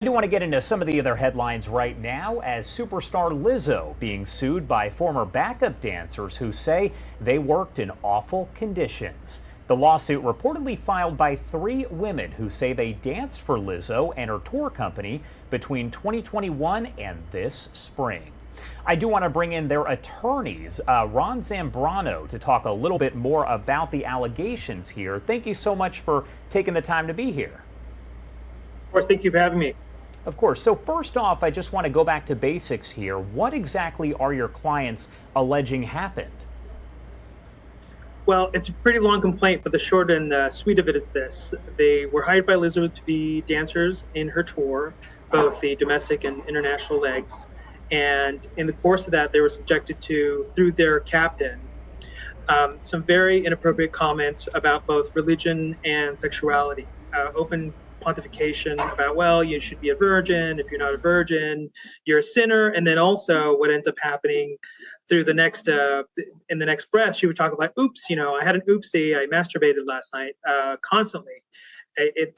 I do want to get into some of the other headlines right now as superstar Lizzo being sued by former backup dancers who say they worked in awful conditions. The lawsuit reportedly filed by 3 women who say they danced for Lizzo and her tour company between 2021 and this spring. I do want to bring in their attorneys, Ron Zambrono, to talk a little bit more about the allegations here. Thank you so much for taking the time to be here. Of course, thank you for having me. Of course. So first off, I just want to go back to basics here. What exactly are your clients alleging happened? Well, it's a pretty long complaint, but the short and sweet of it is this. They were hired by Lizzo to be dancers in her tour, both the domestic and international legs. And in the course of that, they were subjected to, through their captain, some very inappropriate comments about both religion and sexuality. Open pontification about, well, you should be a virgin. If you're not a virgin, you're a sinner. And then also what ends up happening through the next, in the next breath, she would talk about, oops, I had an oopsie. I masturbated last night constantly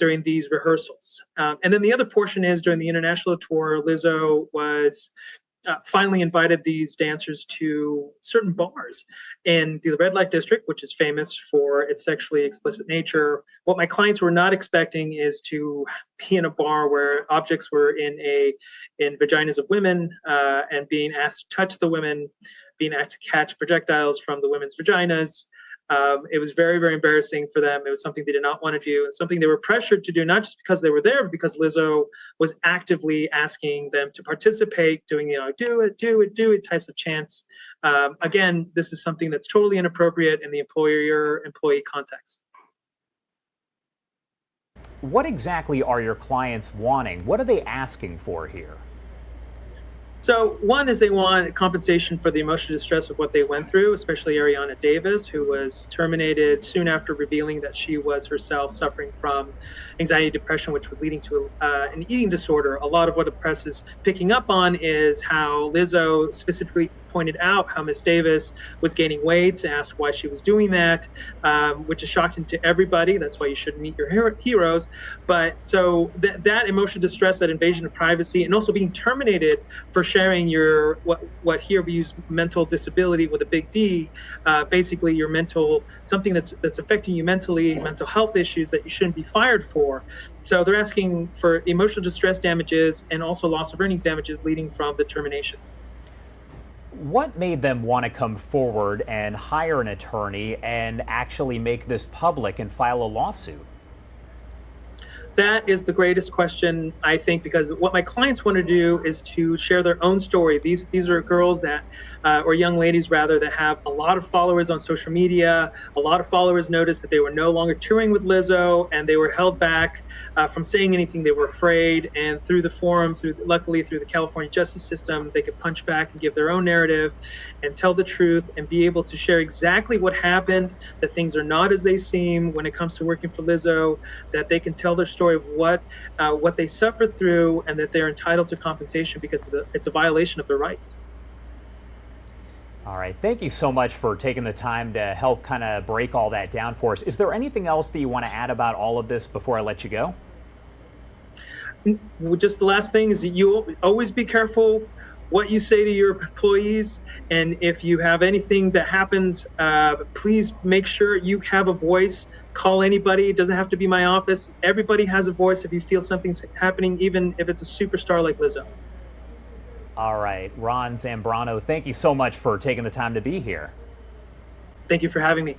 during these rehearsals. And then the other portion is during the international tour, Lizzo was finally invited these dancers to certain bars in the red light district, which is famous for its sexually explicit nature. What my clients were not expecting is to be in a bar where objects were in vaginas of women and being asked to touch the women, being asked to catch projectiles from the women's vaginas. It was very, very embarrassing for them. It was something they did not want to do and something they were pressured to do, not just because they were there, but because Lizzo was actively asking them to participate, doing, do it types of chants. Again, this is something that's totally inappropriate in the employer-employee context. What exactly are your clients wanting? What are they asking for here? So one is they want compensation for the emotional distress of what they went through, especially Ariana Davis, who was terminated soon after revealing that she was herself suffering from anxiety, depression, which was leading to an eating disorder. A lot of what the press is picking up on is how Lizzo specifically pointed out how Miss Davis was gaining weight, asked why she was doing that, which is shocking to everybody. That's why you shouldn't meet your heroes. But so that emotional distress, that invasion of privacy, and also being terminated for sharing your what here we use mental disability with a big D, basically your mental, something that's affecting you mentally, mental health issues that you shouldn't be fired for. So they're asking for emotional distress damages and also loss of earnings damages leading from the termination. What made them want to come forward and hire an attorney and actually make this public and file a lawsuit? That is the greatest question, I think, because what my clients want to do is to share their own story. These are girls that, or young ladies rather, that have a lot of followers on social media. A lot of followers noticed that they were no longer touring with Lizzo, and they were held back from saying anything. They were afraid, and through the forum, luckily through the California justice system, they could punch back and give their own narrative and tell the truth and be able to share exactly what happened, that things are not as they seem when it comes to working for Lizzo, that they can tell their story of what they suffered through, and that they're entitled to compensation because it's a violation of their rights. All right. Thank you so much for taking the time to help kind of break all that down for us. Is there anything else that you want to add about all of this before I let you go? Just the last thing is that you always be careful what you say to your employees. And if you have anything that happens, please make sure you have a voice. Call anybody. It doesn't have to be my office. Everybody has a voice if you feel something's happening, even if it's a superstar like Lizzo. All right. Ron Zambrono, thank you so much for taking the time to be here. Thank you for having me.